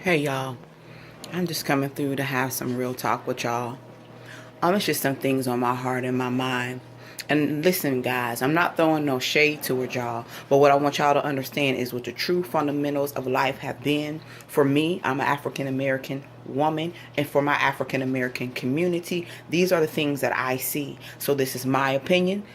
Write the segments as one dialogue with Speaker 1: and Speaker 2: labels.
Speaker 1: Hey y'all, I'm just coming through to have some real talk with y'all. It's just some things on my heart and my mind. And listen, guys, I'm not throwing no shade toward y'all, but what I want y'all to understand is what the true fundamentals of life have been. For me, I'm an African American woman, and for my African American community, these are the things that I see. So this is my opinions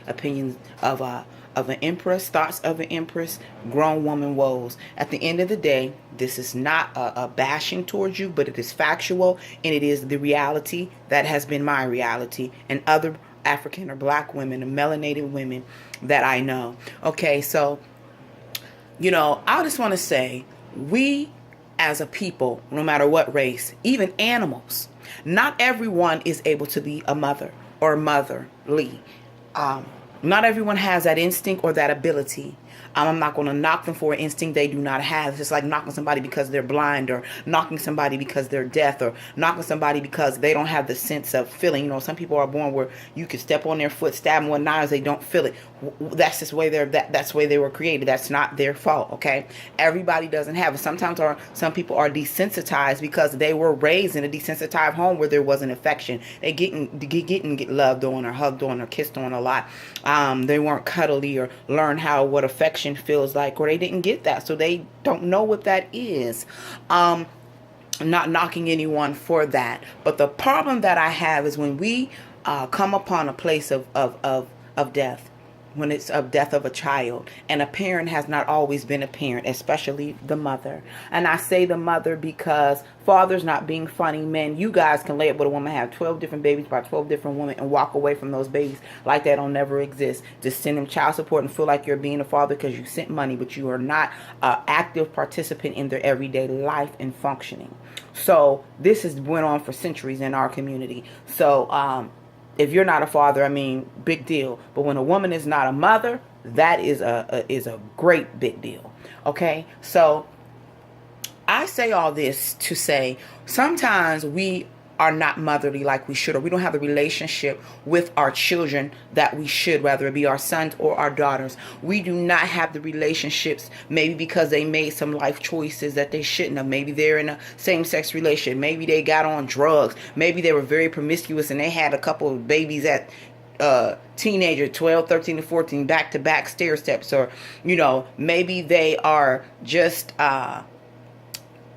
Speaker 1: of an empress, thoughts of an empress, grown woman woes. At the end of the day, this is not a bashing towards you, but it is factual, and it is the reality that has been my reality and other African or black women and melanated women that I know. Okay, so, I just want to say, we as a people, no matter what race, even animals, not everyone is able to be a mother or motherly. Not everyone has that instinct or that ability. I'm not going to knock them for an instinct they do not have. It's just like knocking somebody because they're blind, or knocking somebody because they're deaf, or knocking somebody because they don't have the sense of feeling. Some people are born where you can step on their foot, stab them with knives, they don't feel it. That's just the way that's the way they were created. That's not their fault. Okay, everybody doesn't have it. Sometimes some people are desensitized because they were raised in a desensitized home where there wasn't affection. They get loved on or hugged on or kissed on a lot. They weren't cuddly or learned what affection feels like, or they didn't get that, so they don't know what that is. Not knocking anyone for that, but the problem that I have is when we come upon a place of death, when it's a death of a child, and a parent has not always been a parent, especially the mother. And I say the mother because fathers not being funny, men, you guys can lay up with a woman, have 12 different babies by 12 different women, and walk away from those babies like that don't never exist. Just send them child support and feel like you're being a father because you sent money, but you are not an active participant in their everyday life and functioning. So this has went on for centuries in our community. So if you're not a father, big deal. But when a woman is not a mother, that is a great big deal. Okay, so I say all this to say sometimes we are not motherly like we should, or we don't have the relationship with our children that we should, whether it be our sons or our daughters. We do not have the relationships, maybe because they made some life choices that they shouldn't have. Maybe they're in a same-sex relationship. Maybe they got on drugs. Maybe they were very promiscuous and they had a couple of babies at teenager, 12, 13, and 14, back-to-back stair steps. Or, maybe they are just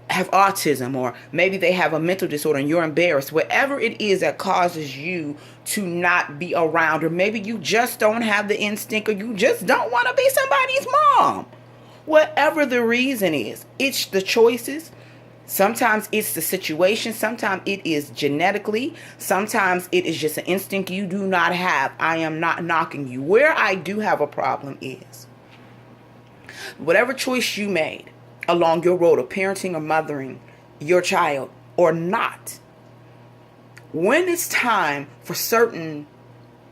Speaker 1: have autism, or maybe they have a mental disorder and you're embarrassed. Whatever it is that causes you to not be around, or maybe you just don't have the instinct, or you just don't want to be somebody's mom. Whatever the reason is, it's the choices. Sometimes it's the situation. Sometimes it is genetically. Sometimes it is just an instinct you do not have. I am not knocking you. Where I do have a problem is whatever choice you made along your road of parenting or mothering your child or not, when it's time for certain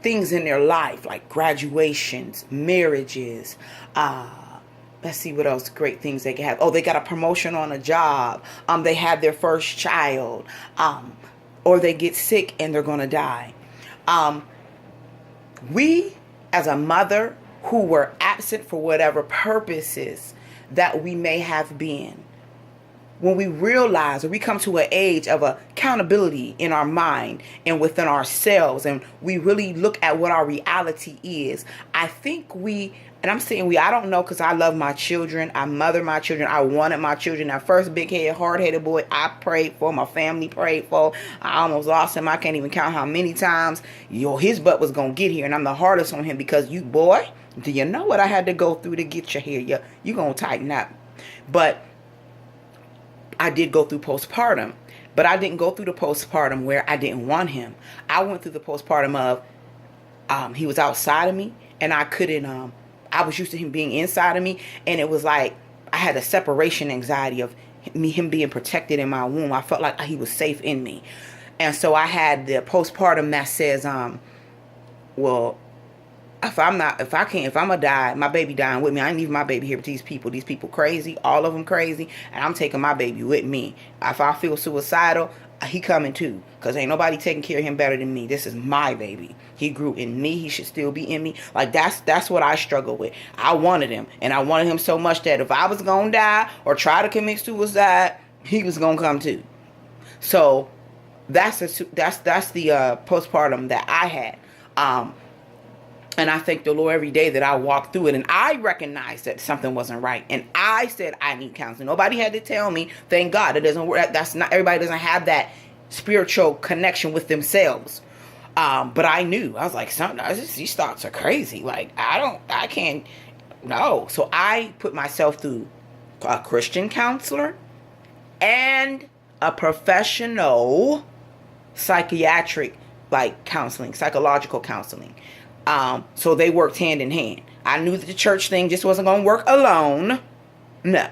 Speaker 1: things in their life, like graduations, marriages, let's see what else great things they can have. Oh, they got a promotion on a job. They had their first child, or they get sick and they're going to die. We, as a mother who were absent for whatever purposes that we may have been, when we realize, or we come to an age of accountability in our mind and within ourselves, and we really look at what our reality is, I think and I'm saying I don't know, because I love my children, I mother my children, I wanted my children. That first big head, hard headed boy I prayed for, my family prayed for, I almost lost him. I can't even count how many times his butt was gonna get here, and I'm the hardest on him because do you know what I had to go through to get you here? You gonna tighten up. But I did go through postpartum, but I didn't go through the postpartum where I didn't want him. I went through the postpartum of he was outside of me, and I couldn't. I was used to him being inside of me, and it was like I had a separation anxiety of him being protected in my womb. I felt like he was safe in me, and so I had the postpartum that says, well, if I'm gonna die, my baby dying with me. I ain't leaving my baby here with these people. These people crazy, all of them crazy, and I'm taking my baby with me. If I feel suicidal, he coming too, because ain't nobody taking care of him better than me. This is my baby. He grew in me. He should still be in me. Like, that's what I struggle with. I wanted him, and I wanted him so much that if I was gonna die or try to commit suicide, he was gonna come too. So that's the postpartum that I had. And I thank the Lord every day that I walked through it, and I recognized that something wasn't right, and I said I need counseling. Nobody had to tell me. Thank God, it doesn't work. That's not everybody doesn't have that spiritual connection with themselves. But I knew. I was like, these thoughts are crazy. Like I can't. No. So I put myself through a Christian counselor and a professional psychiatric counseling, psychological counseling. So they worked hand in hand. I knew that the church thing just wasn't going to work alone. No,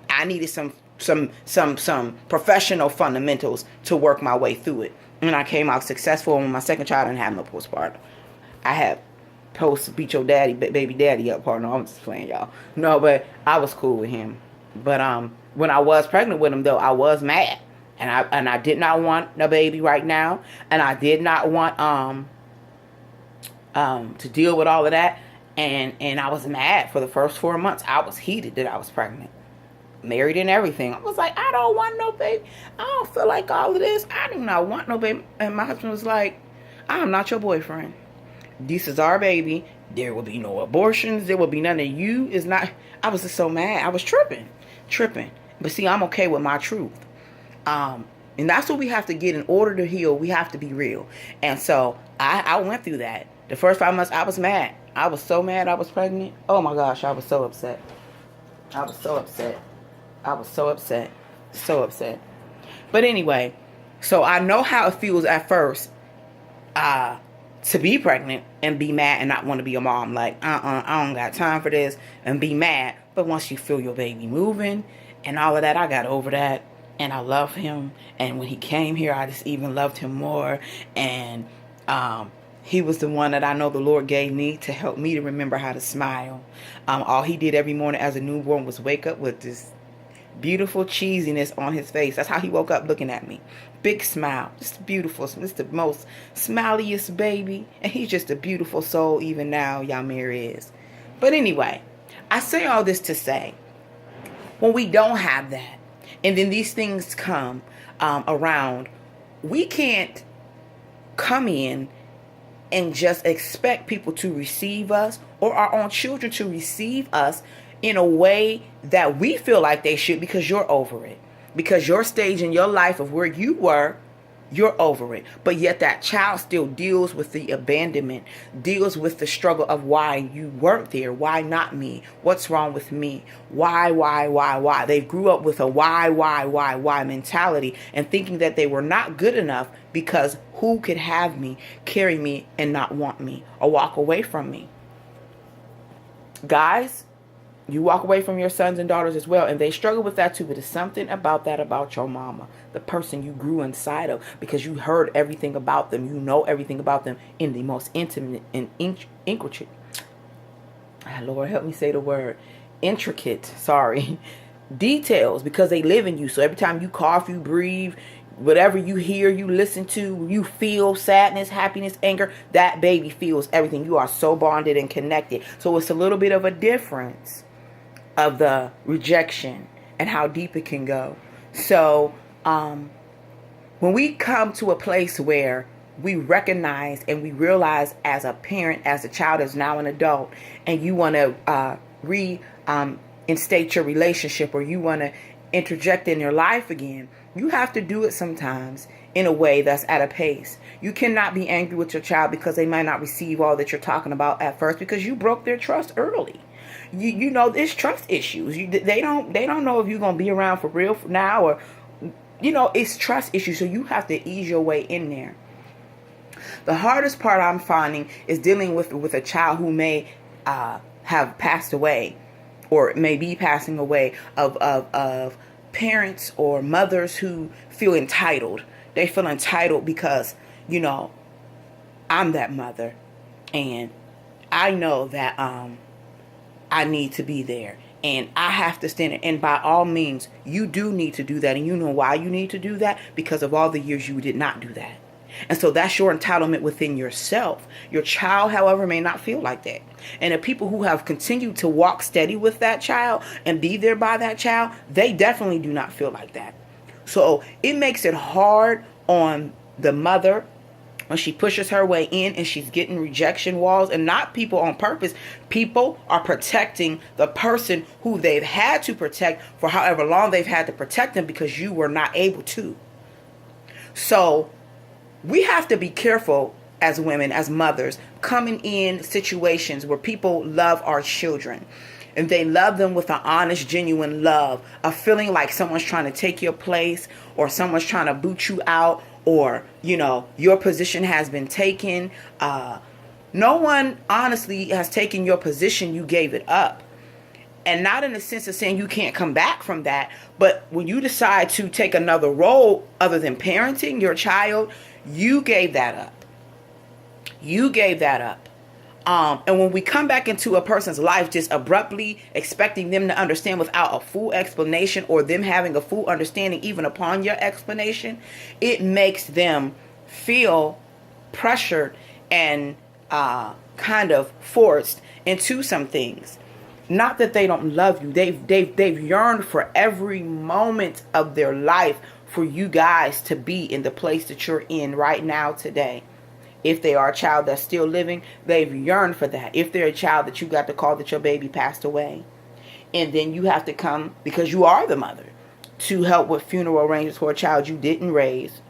Speaker 1: I needed some professional fundamentals to work my way through it. And I came out successful. And my second child didn't have no postpartum. I had post beat your daddy, baby daddy up partner. I'm just playing, y'all. No, but I was cool with him. But when I was pregnant with him, though, I was mad, and I did not want a baby right now, and I did not want to deal with all of that, and I was mad for the first 4 months. I was heated that I was pregnant, married and everything. I was like, I don't want no baby. I don't feel like all of this. I do not want no baby. And my husband was like, I am not your boyfriend. This is our baby. There will be no abortions. There will be none of you. Is not. I was just so mad. I was tripping. But see, I'm okay with my truth. And that's what we have to get in order to heal. We have to be real. And so I went through that. The first 5 months, I was mad. I was so mad I was pregnant. Oh my gosh, I was so upset. So upset. But anyway, so I know how it feels at first to be pregnant and be mad and not want to be a mom. Like, I don't got time for this, and be mad. But once you feel your baby moving and all of that, I got over that. And I love him. And when he came here, I just even loved him more. And he was the one that I know the Lord gave me to help me to remember how to smile. All he did every morning as a newborn was wake up with this beautiful cheesiness on his face. That's how he woke up, looking at me. Big smile. Just beautiful. Just the most smiliest baby. And he's just a beautiful soul even now, Yamir is. But anyway, I say all this to say, when we don't have that, and then these things come around, we can't come in and just expect people to receive us, or our own children to receive us in a way that we feel like they should, because you're over it. Because your stage in your life of where you were, you're over it. But yet that child still deals with the abandonment, deals with the struggle of why you weren't there. Why not me? What's wrong with me? Why? They grew up with a why mentality, and thinking that they were not good enough because who could have me, carry me, and not want me, or walk away from me? Guys, you walk away from your sons and daughters as well, and they struggle with that too. But it's something about your mama, the person you grew inside of, because you heard everything about them. You know everything about them in the most intimate and intricate. Lord, help me say the word. Intricate, details, because they live in you. So every time you cough, you breathe, whatever you hear, you listen to, you feel sadness, happiness, anger, that baby feels everything. You are so bonded and connected. So it's a little bit of a difference of the rejection and how deep it can go. So when we come to a place where we recognize and we realize as a parent, as a child is now an adult, and you want to reinstate your relationship, or you want to interject in your life again, you have to do it sometimes in a way that's at a pace. You cannot be angry with your child because they might not receive all that you're talking about at first, because you broke their trust early. You know, there's trust issues. They don't know if you're going to be around for real now, or, it's trust issues. So you have to ease your way in there. The hardest part I'm finding is dealing with a child who may have passed away, or may be passing away, of parents or mothers who feel entitled. They feel entitled because, I'm that mother, and I know that I need to be there, and I have to stand there. And by all means, you do need to do that. And you know why you need to do that? Because of all the years you did not do that. And so that's your entitlement within yourself. Your child, however, may not feel like that. And the people who have continued to walk steady with that child and be there by that child, they definitely do not feel like that. So it makes it hard on the mother when she pushes her way in and she's getting rejection walls, and not people on purpose. People are protecting the person who they've had to protect for however long they've had to protect them because you were not able to. So we have to be careful as women, as mothers, coming in situations where people love our children. And they love them with an honest, genuine love, a feeling like someone's trying to take your place, or someone's trying to boot you out, or, your position has been taken. No one honestly has taken your position. You gave it up. And not in the sense of saying you can't come back from that, but when you decide to take another role other than parenting your child, you gave that up. You gave that up. And when we come back into a person's life just abruptly expecting them to understand without a full explanation, or them having a full understanding even upon your explanation, it makes them feel pressured and kind of forced into some things. Not that they don't love you. They've yearned for every moment of their life for you guys to be in the place that you're in right now today. If they are a child that's still living, they've yearned for that. If they're a child that you got the call that your baby passed away, and then you have to come, because you are the mother, to help with funeral arrangements for a child you didn't raise,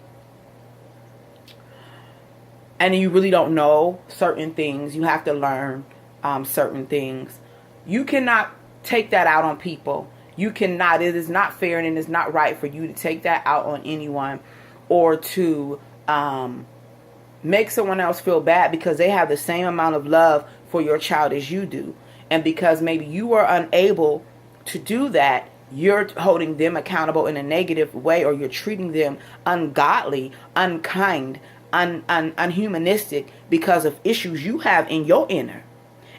Speaker 1: and you really don't know certain things, you have to learn certain things. You cannot take that out on people. You cannot. It is not fair, and it is not right for you to take that out on anyone, or to make someone else feel bad because they have the same amount of love for your child as you do. And because maybe you were unable to do that, you're holding them accountable in a negative way, or you're treating them ungodly, unkind, unhumanistic because of issues you have in your inner.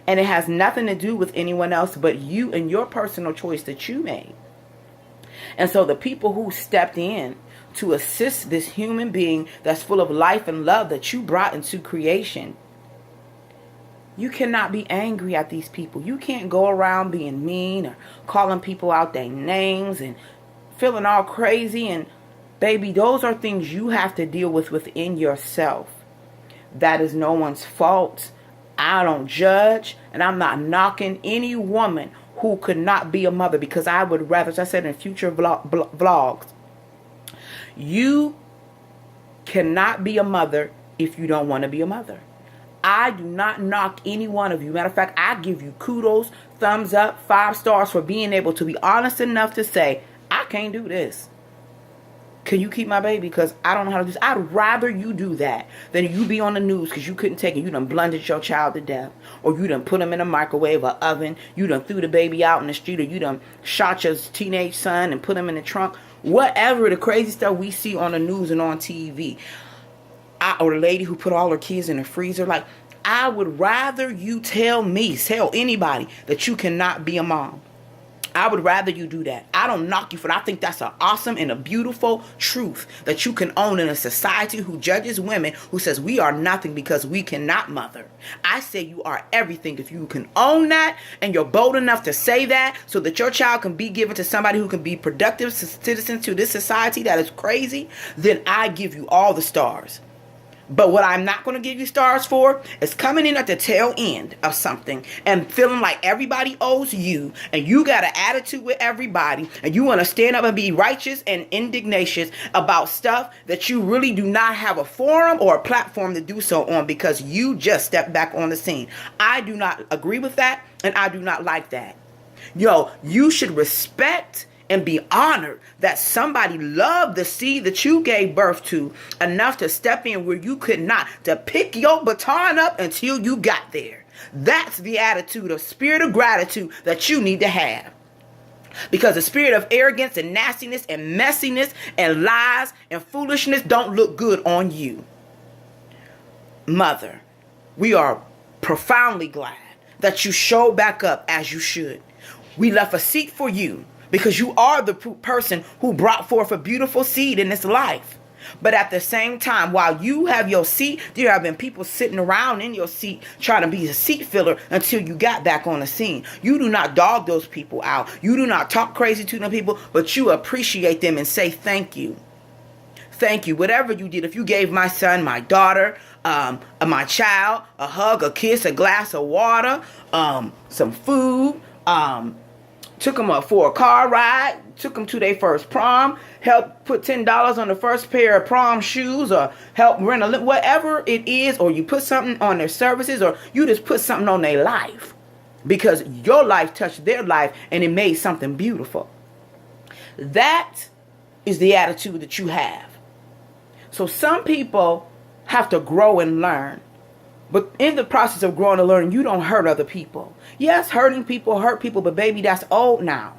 Speaker 1: And it has nothing to do with anyone else but you and your personal choice that you made. And so the people who stepped in to assist this human being that's full of life and love that you brought into creation, you cannot be angry at these people. You can't go around being mean or calling people out their names and feeling all crazy. And baby, those are things you have to deal with within yourself. That is no one's fault. I don't judge, and I'm not knocking any woman who could not be a mother, because I would rather, as I said in future vlogs, you cannot be a mother if you don't want to be a mother. I do not knock any one of you. Matter of fact, I give you kudos, thumbs up, 5 stars for being able to be honest enough to say, I can't do this. Can you keep my baby? Because I don't know how to do this. I'd rather you do that than you be on the news because you couldn't take it. You done blundered your child to death. Or you done put him in a microwave or oven. You done threw the baby out in the street. Or you done shot your teenage son and put him in the trunk. Whatever the crazy stuff we see on the news and on TV. Or the lady who put all her kids in the freezer. Like, I would rather you tell anybody that you cannot be a mom. I would rather you do that. I don't knock you for that. I think that's an awesome and a beautiful truth that you can own in a society who judges women, who says we are nothing because we cannot mother. I say you are everything if you can own that, and you're bold enough to say that so that your child can be given to somebody who can be productive citizens to this society that is crazy. Then I give you all the stars. But what I'm not going to give you stars for is coming in at the tail end of something and feeling like everybody owes you, and you got an attitude with everybody, and you want to stand up and be righteous and indignatious about stuff that you really do not have a forum or a platform to do so on because you just stepped back on the scene. I do not agree with that, and I do not like that. You should respect and be honored that somebody loved the seed that you gave birth to enough to step in where you could not, to pick your baton up until you got there. That's the attitude of spirit of gratitude that you need to have. Because the spirit of arrogance and nastiness and messiness and lies and foolishness don't look good on you. Mother, we are profoundly glad that you showed back up as you should. We left a seat for you, because you are the person who brought forth a beautiful seed in this life. But at the same time, while you have your seat, there have been people sitting around in your seat trying to be a seat filler until you got back on the scene. You do not dog those people out. You do not talk crazy to them people, but you appreciate them and say thank you. Thank you. Whatever you did, if you gave my son, my daughter, my child a hug, a kiss, a glass of water, some food, took them up for a car ride, took them to their first prom, helped put $10 on the first pair of prom shoes, or help rent a whatever it is, or you put something on their services, or you just put something on their life because your life touched their life and it made something beautiful. That is the attitude that you have. So some people have to grow and learn. But in the process of growing and learning, you don't hurt other people. Yes, hurting people hurt people, but baby, that's old now.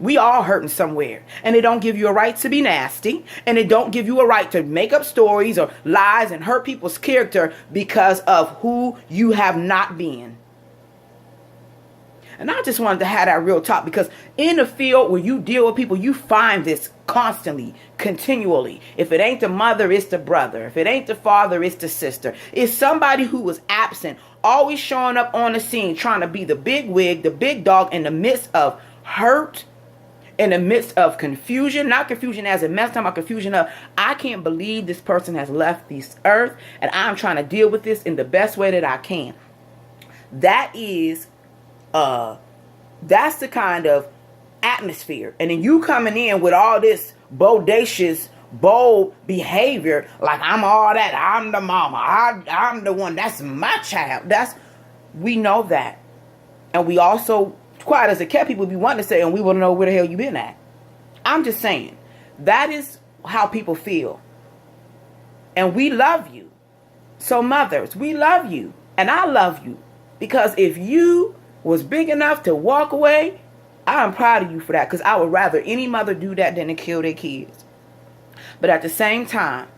Speaker 1: We all hurting somewhere. And it don't give you a right to be nasty. And it don't give you a right to make up stories or lies and hurt people's character because of who you have not been. And I just wanted to have that real talk, because in the field where you deal with people, you find this constantly, continually. If it ain't the mother, it's the brother. If it ain't the father, it's the sister. It's somebody who was absent, always showing up on the scene, trying to be the big wig, the big dog in the midst of hurt, in the midst of confusion. Not confusion as in mess, time about confusion of, I can't believe this person has left this earth and I'm trying to deal with this in the best way that I can. That's the kind of atmosphere. And then you coming in with all this bodacious, bold behavior, like I'm all that, I'm the mama, I'm the one, that's my child. We know that. And we also, quiet as a cat, people be wanting to say, and we want to know where the hell you been at. I'm just saying, that is how people feel. And we love you. So mothers, we love you. And I love you. Because if you was big enough to walk away, I'm proud of you for that, because I would rather any mother do that than to kill their kids. But at the same time,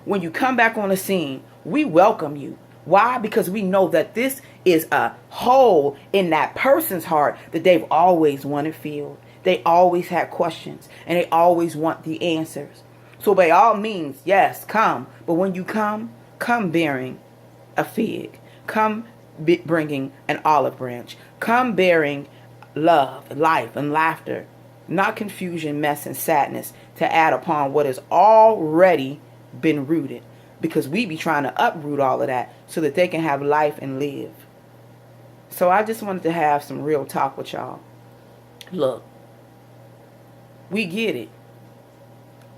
Speaker 1: when you come back on the scene, we welcome you. Why? Because we know that this is a hole in that person's heart that they've always wanted filled. They always had questions and they always want the answers. So by all means, yes, come. But when you come bearing a fig. Come bringing an olive branch. Come bearing love, life, and laughter. Not confusion, mess, and sadness to add upon what has already been rooted. Because we be trying to uproot all of that so that they can have life and live. So I just wanted to have some real talk with y'all. Look, we get it.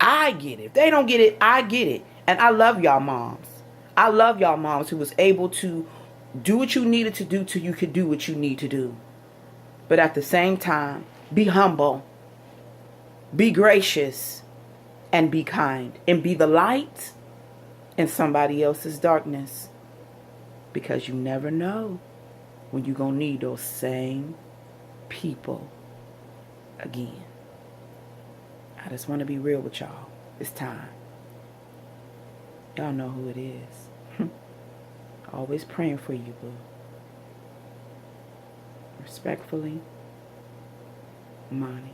Speaker 1: I get it. If they don't get it, I get it. And I love y'all moms. I love y'all moms who was able to do what you needed to do till you could do what you need to do. But at the same time, be humble, be gracious, and be kind. And be the light in somebody else's darkness. Because you never know when you're going to need those same people again. I just want to be real with y'all. It's time. Y'all know who it is. Always praying for you, boo. Respectfully, Monty.